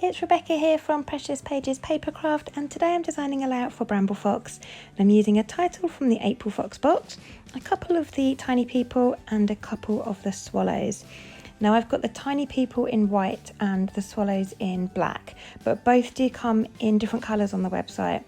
it's Rebecca here from Precious Pages Papercraft, and today I'm designing a layout for Bramble Fox. And I'm using a title from the April Fox box, a couple of the tiny people and a couple of the swallows. Now I've got the tiny people in white and the swallows in black, but both do come in different colours on the website.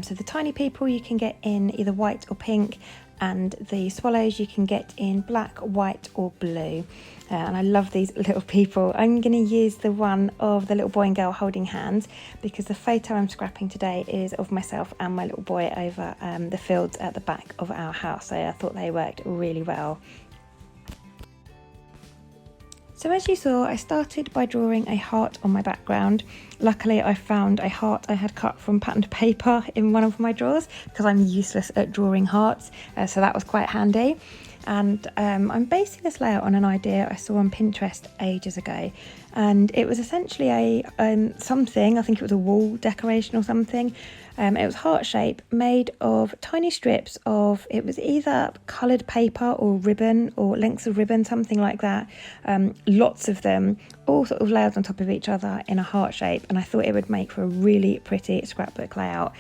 So the tiny people you can get in either white or pink, and the swallows you can get in black, white or blue. And I love these little people. I'm going to use the one of the little boy and girl holding hands because the photo I'm scrapping today is of myself and my little boy over the fields at the back of our house, so I thought they worked really well. So as you saw, I started by drawing a heart on my background. Luckily I found a heart I had cut from patterned paper in one of my drawers because I'm useless at drawing hearts, so that was quite handy. And I'm basing this layout on an idea I saw on Pinterest ages ago, and it was essentially a something, I think it was a wall decoration or something. It was heart shape made of tiny strips of, it was either coloured paper or ribbon or lengths of ribbon, something like that. Lots of them, all sort of layered on top of each other in a heart shape, and I thought it would make for a really pretty scrapbook layout.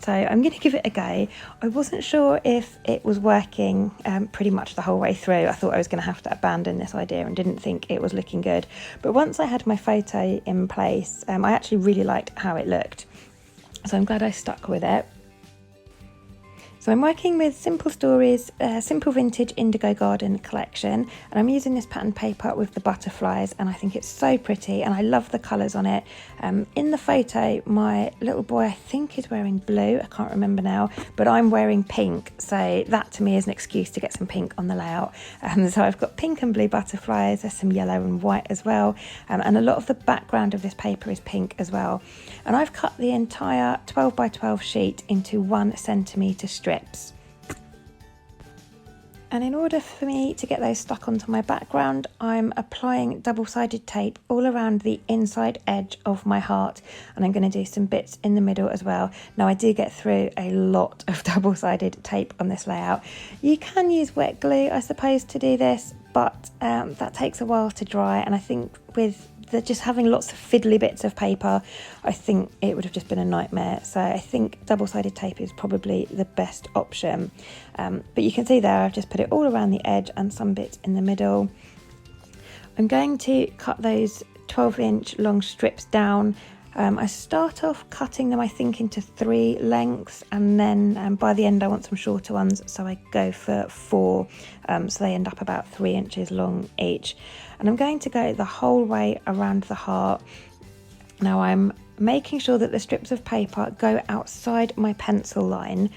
So I'm going to give it a go. I wasn't sure if it was working pretty much the whole way through. I thought I was going to have to abandon this idea and didn't think it was looking good. But once I had my photo in place, I actually really liked how it looked. So I'm glad I stuck with it. So I'm working with Simple Stories, Simple Vintage Indigo Garden collection, and I'm using this pattern paper with the butterflies, and I think it's so pretty and I love the colours on it. In the photo, my little boy I think is wearing blue, I can't remember now, but I'm wearing pink, so that to me is an excuse to get some pink on the layout. So I've got pink and blue butterflies, there's some yellow and white as well, and a lot of the background of this paper is pink as well. And I've cut the entire 12 by 12 sheet into 1 centimetre strips. And in order for me to get those stuck onto my background, I'm applying double-sided tape all around the inside edge of my heart, and I'm going to do some bits in the middle as well. Now I do get through a lot of double-sided tape on this layout. You can use wet glue, I suppose, to do this, but that takes a while to dry, and I think with just having lots of fiddly bits of paper, I think it would have just been a nightmare. So I think double-sided tape is probably the best option. But you can see there I've just put it all around the edge and some bits in the middle. I'm going to cut those 12-inch long strips down. I start off cutting them, I think, into 3 lengths, and then by the end I want some shorter ones, so I go for 4, so they end up about 3 inches long each. And I'm going to go the whole way around the heart. Now I'm making sure that the strips of paper go outside my pencil line,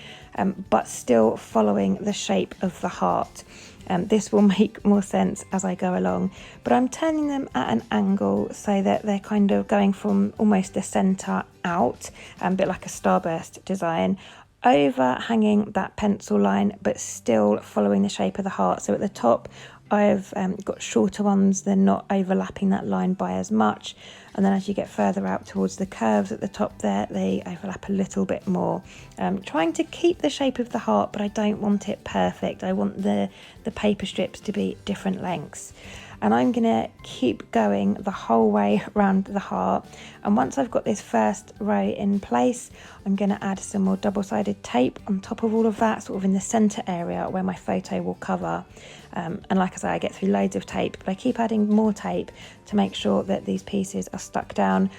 but still following the shape of the heart. This will make more sense as I go along, but I'm turning them at an angle so that they're kind of going from almost the centre out, a bit like a starburst design, overhanging that pencil line, but still following the shape of the heart. So at the top I've got shorter ones, they're not overlapping that line by as much, and then as you get further out towards the curves at the top there, they overlap a little bit more. Trying to keep the shape of the heart, but I don't want it perfect. I want the paper strips to be different lengths. And I'm going to keep going the whole way around the heart, and once I've got this first row in place, I'm going to add some more double-sided tape on top of all of that, sort of in the centre area where my photo will cover. And like I say, I get through loads of tape, but I keep adding more tape to make sure that these pieces are stuck down.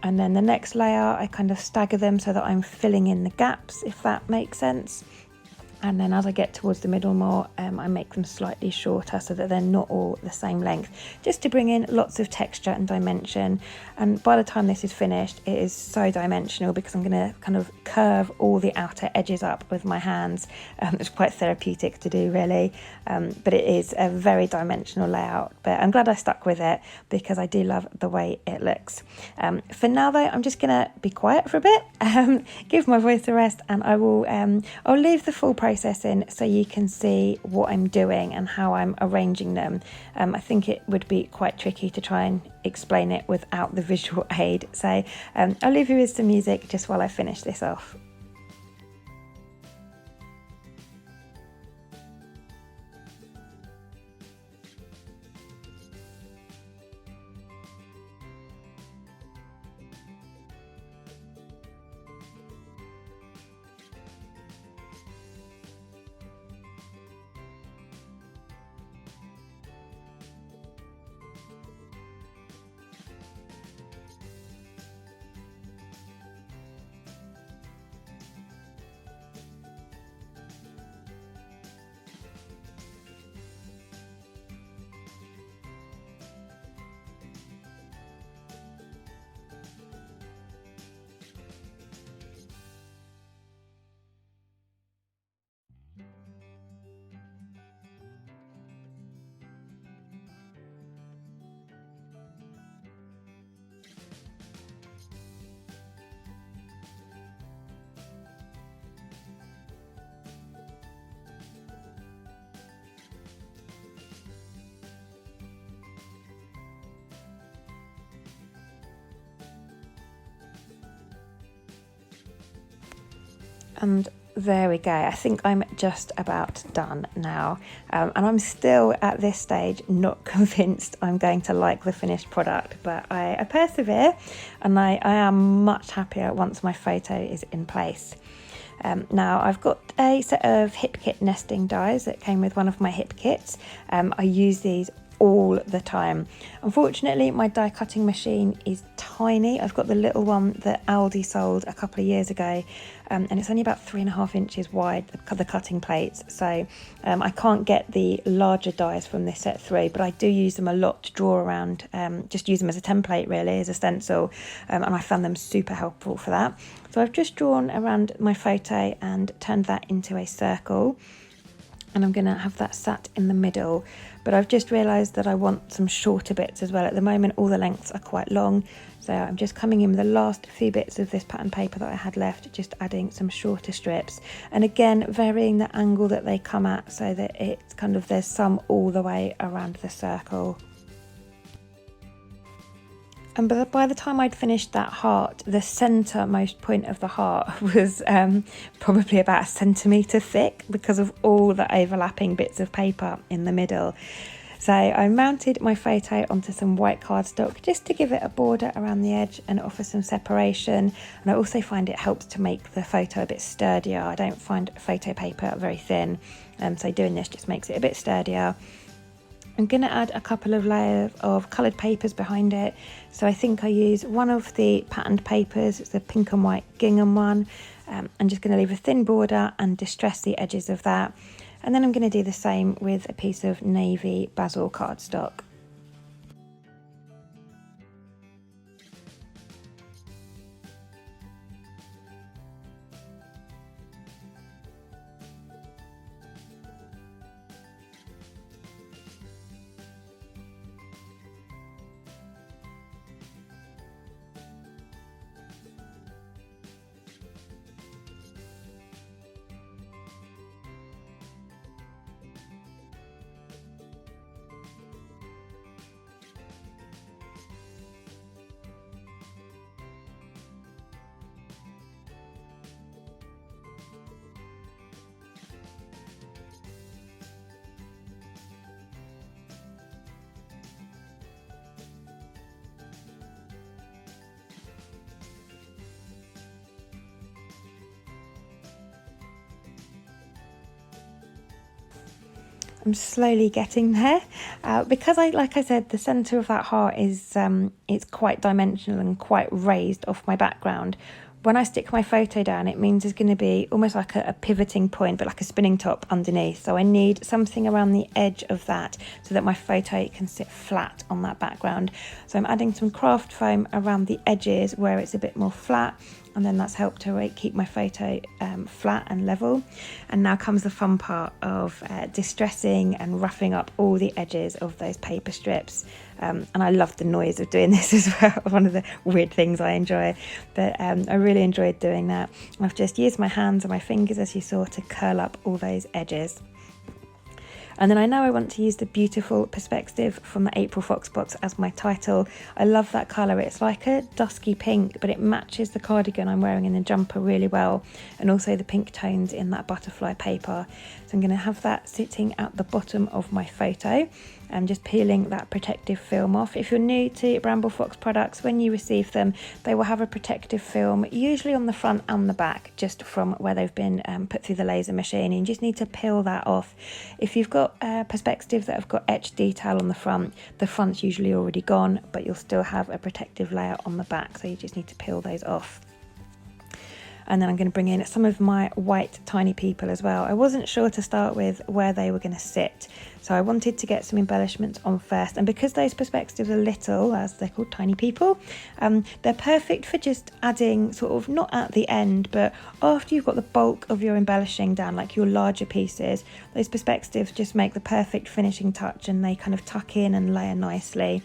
And then the next layer, I kind of stagger them so that I'm filling in the gaps, if that makes sense. And then as I get towards the middle more, I make them slightly shorter so that they're not all the same length, just to bring in lots of texture and dimension. And by the time this is finished, it is so dimensional because I'm going to kind of curve all the outer edges up with my hands. It's quite therapeutic to do, really, but it is a very dimensional layout. But I'm glad I stuck with it because I do love the way it looks. For now though, I'm just going to be quiet for a bit, give my voice a rest, and I'll leave the full process in so you can see what I'm doing and how I'm arranging them. I think it would be quite tricky to try and explain it without the visual aid, so I'll leave you with some music just while I finish this off. And there we go. I think I'm just about done now. And I'm still at this stage not convinced I'm going to like the finished product, but I persevere, and I am much happier once my photo is in place. Now I've got a set of hip kit nesting dies that came with one of my hip kits. I use these all the time. Unfortunately, my die cutting machine is tiny. I've got the little one that Aldi sold a couple of years ago, and it's only about 3.5 inches wide, the cutting plates, so I can't get the larger dies from this set through, but I do use them a lot to draw around, just use them as a template really, as a stencil, and I found them super helpful for that. So I've just drawn around my photo and turned that into a circle, and I'm going to have that sat in the middle. But I've just realised that I want some shorter bits as well. At the moment all the lengths are quite long, so I'm just coming in with the last few bits of this pattern paper that I had left, just adding some shorter strips, and again varying the angle that they come at so that it's kind of, there's some all the way around the circle. And by the time I'd finished that heart, the centremost point of the heart was probably about 1 centimetre thick because of all the overlapping bits of paper in the middle. So I mounted my photo onto some white cardstock just to give it a border around the edge and offer some separation. And I also find it helps to make the photo a bit sturdier. I don't find photo paper very thin, so doing this just makes it a bit sturdier. I'm going to add a couple of layers of coloured papers behind it. So I think I use one of the patterned papers, it's the pink and white gingham one. I'm just going to leave a thin border and distress the edges of that. And then I'm going to do the same with a piece of navy basil cardstock. I'm slowly getting there because like I said, the centre of that heart is it's quite dimensional and quite raised off my background. When I stick my photo down, it means there's going to be almost like a pivoting point, but like a spinning top underneath. So I need something around the edge of that so that my photo can sit flat on that background. So I'm adding some craft foam around the edges where it's a bit more flat, and then that's helped to keep my photo flat and level. And now comes the fun part of distressing and roughing up all the edges of those paper strips. And I love the noise of doing this as well, one of the weird things I enjoy. But I really enjoyed doing that. I've just used my hands and my fingers, as you saw, to curl up all those edges. And then I know I want to use the beautiful perspective from the April Fox box as my title. I love that colour. It's like a dusky pink, but it matches the cardigan I'm wearing in the jumper really well, and also the pink tones in that butterfly paper. So I'm going to have that sitting at the bottom of my photo. I'm just peeling that protective film off. If you're new to Bramble Fox products, when you receive them, they will have a protective film, usually on the front and the back, just from where they've been put through the laser machine. You just need to peel that off. If you've got perspectives that have got etched detail on the front's usually already gone, but you'll still have a protective layer on the back, so you just need to peel those off. And then I'm going to bring in some of my white tiny people as well. I wasn't sure to start with where they were going to sit, so I wanted to get some embellishments on first. And because those perspectives are little, as they're called, tiny people, they're perfect for just adding sort of, not at the end, but after you've got the bulk of your embellishing down, like your larger pieces, those perspectives just make the perfect finishing touch, and they kind of tuck in and layer nicely.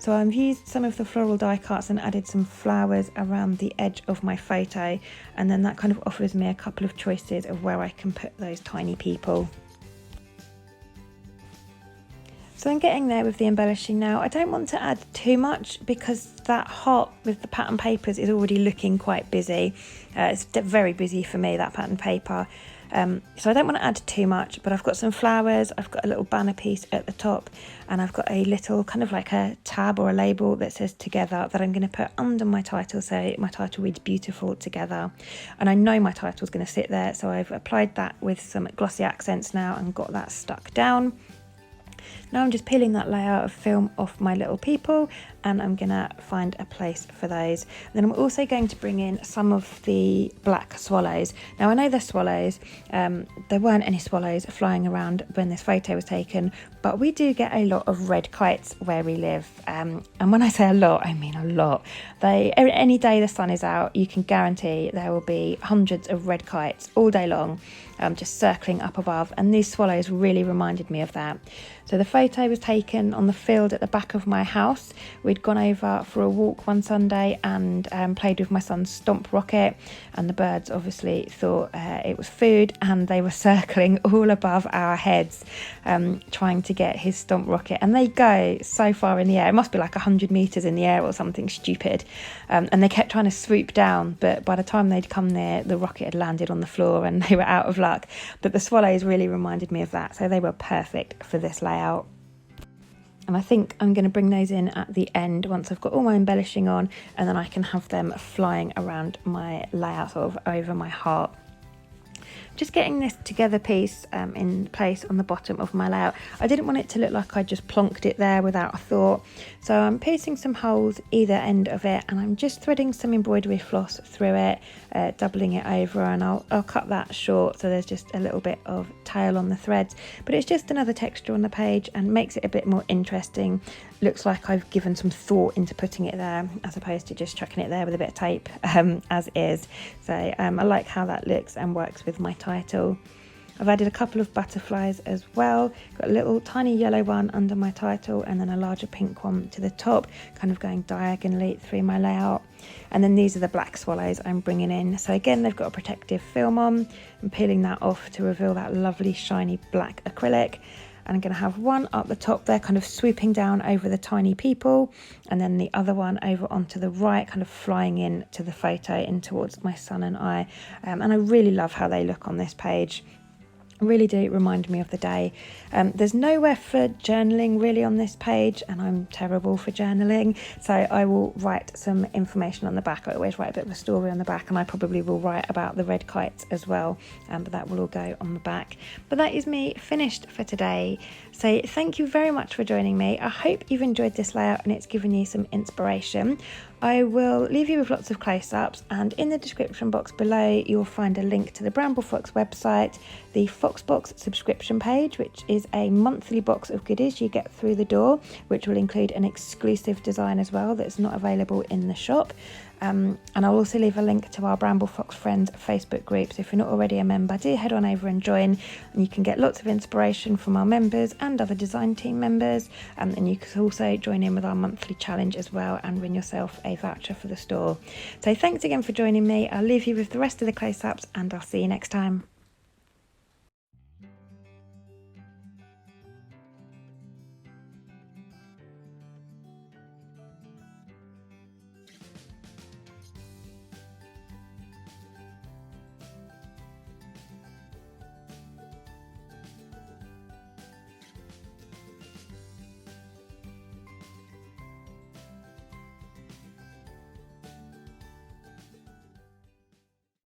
So I've used some of the floral die cuts and added some flowers around the edge of my photo, and then that kind of offers me a couple of choices of where I can put those tiny people. So I'm getting there with the embellishing now. I don't want to add too much because that heart with the pattern papers is already looking quite busy. It's very busy for me, that pattern paper. So I don't want to add too much, but I've got some flowers, I've got a little banner piece at the top, and I've got a little kind of like a tab or a label that says together that I'm going to put under my title, so my title reads beautiful together. And I know my title's going to sit there, so I've applied that with some glossy accents now and got that stuck down. Now I'm just peeling that layer of film off my little people, and I'm gonna find a place for those. And then I'm also going to bring in some of the black swallows. Now I know they're swallows, there weren't any swallows flying around when this photo was taken, but we do get a lot of red kites where we live. And when I say a lot, I mean a lot. Any day the sun is out, you can guarantee there will be hundreds of red kites all day long, just circling up above, and these swallows really reminded me of that. So the photo was taken on the field at the back of my house. We'd gone over for a walk one Sunday and played with my son's stomp rocket, and the birds obviously thought it was food, and they were circling all above our heads trying to get his stomp rocket, and they go so far in the air. It must be like 100 meters in the air or something stupid, and they kept trying to swoop down, but by the time they'd come there, the rocket had landed on the floor and they were out of luck. But the swallows really reminded me of that, so they were perfect for this layout. And I think I'm going to bring those in at the end once I've got all my embellishing on, and then I can have them flying around my layout, sort of over my heart. Just getting this together piece in place on the bottom of my layout. I didn't want it to look like I just plonked it there without a thought, so I'm piercing some holes either end of it, and I'm just threading some embroidery floss through it, doubling it over, and I'll cut that short so there's just a little bit of tail on the threads, but it's just another texture on the page and makes it a bit more interesting. Looks like I've given some thought into putting it there as opposed to just chucking it there with a bit of tape as is. So I like how that looks and works with my title. I've added a couple of butterflies as well. Got a little tiny yellow one under my title and then a larger pink one to the top, kind of going diagonally through my layout. And then these are the black swallows I'm bringing in. So again, they've got a protective film on. I'm peeling that off to reveal that lovely shiny black acrylic. And I'm going to have one up the top there, kind of swooping down over the tiny people, and then the other one over onto the right, kind of flying in to the photo in towards my son and I. And I really love how they look on this page. Really do remind me of the day. There's nowhere for journaling really on this page, and I'm terrible for journaling, so I will write some information on the back. I always write a bit of a story on the back, and I probably will write about the red kites as well, but that will all go on the back. But that is me finished for today. So thank you very much for joining me. I hope you've enjoyed this layout and it's given you some inspiration. I will leave you with lots of close-ups, and in the description box below you'll find a link to the Bramble Fox website, the Foxbox subscription page, which is a monthly box of goodies you get through the door, which will include an exclusive design as well that's not available in the shop. And I'll also leave a link to our Bramble Fox Friends Facebook group, so if you're not already a member, do head on over and join, and you can get lots of inspiration from our members and other design team members, and you can also join in with our monthly challenge as well and win yourself a voucher for the store. So thanks again for joining me. I'll leave you with the rest of the close-ups, and I'll see you next time.